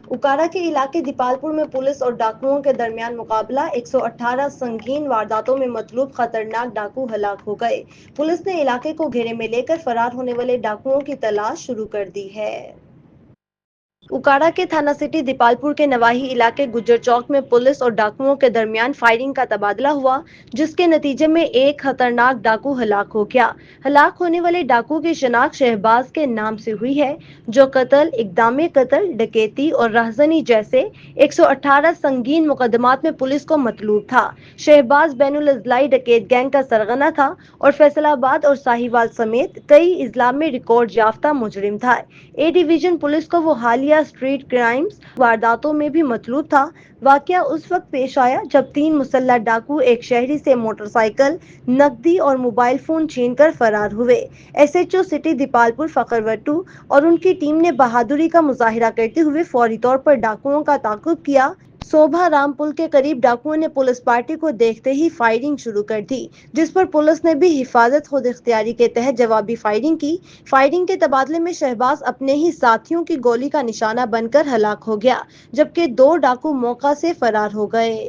اکارا کے علاقے دیپالپور میں پولیس اور ڈاکوؤں کے درمیان مقابلہ، 118 سنگین وارداتوں میں مطلوب خطرناک ڈاکو ہلاک ہو گئے۔ پولیس نے علاقے کو گھیرے میں لے کر فرار ہونے والے ڈاکوؤں کی تلاش شروع کر دی ہے۔ اکارا کے تھانہ سٹی دیپالپور کے نواحی علاقے گجر چوک میں پولیس اور ڈاکوؤں کے درمیان فائرنگ کا تبادلہ ہوا، جس کے نتیجے میں ایک خطرناک ڈاکو ہلاک ہو گیا۔ ہلاک ہونے والے ڈاکو کی شناخت شہباز کے نام سے ہوئی ہے، جو قتل، اقدام قتل، ڈکیتی اور رہزنی جیسے 118 سنگین مقدمات میں پولیس کو مطلوب تھا۔ شہباز بین الاضلاعی ڈکیت گینگ کا سرغنہ تھا اور فیصل آباد اور ساہیوال سمیت کئی اضلاع میں ریکارڈ یافتہ مجرم تھا۔ اے ڈویژن پولیس کو وہ حالیہ اسٹریٹ کرائمز وارداتوں میں بھی مطلوب تھا۔ واقعہ اس وقت پیش آیا جب 3 مسلح ڈاکو ایک شہری سے موٹر سائیکل، نقدی اور موبائل فون چھین کر فرار ہوئے۔ S H O city Dipalpur Fakhar Wattoo اور ان کی ٹیم نے بہادری کا مظاہرہ کرتے ہوئے فوری طور پر ڈاکوؤں کا تعاقب کیا۔ سوبھا رام پل کے قریب ڈاکوؤں نے پولیس پارٹی کو دیکھتے ہی فائرنگ شروع کر دی، جس پر پولیس نے بھی حفاظت خود اختیاری کے تحت جوابی فائرنگ کی۔ فائرنگ کے تبادلے میں شہباز اپنے ہی ساتھیوں کی گولی کا نشانہ بن کر ہلاک ہو گیا، جبکہ 2 ڈاکو موقع سے فرار ہو گئے۔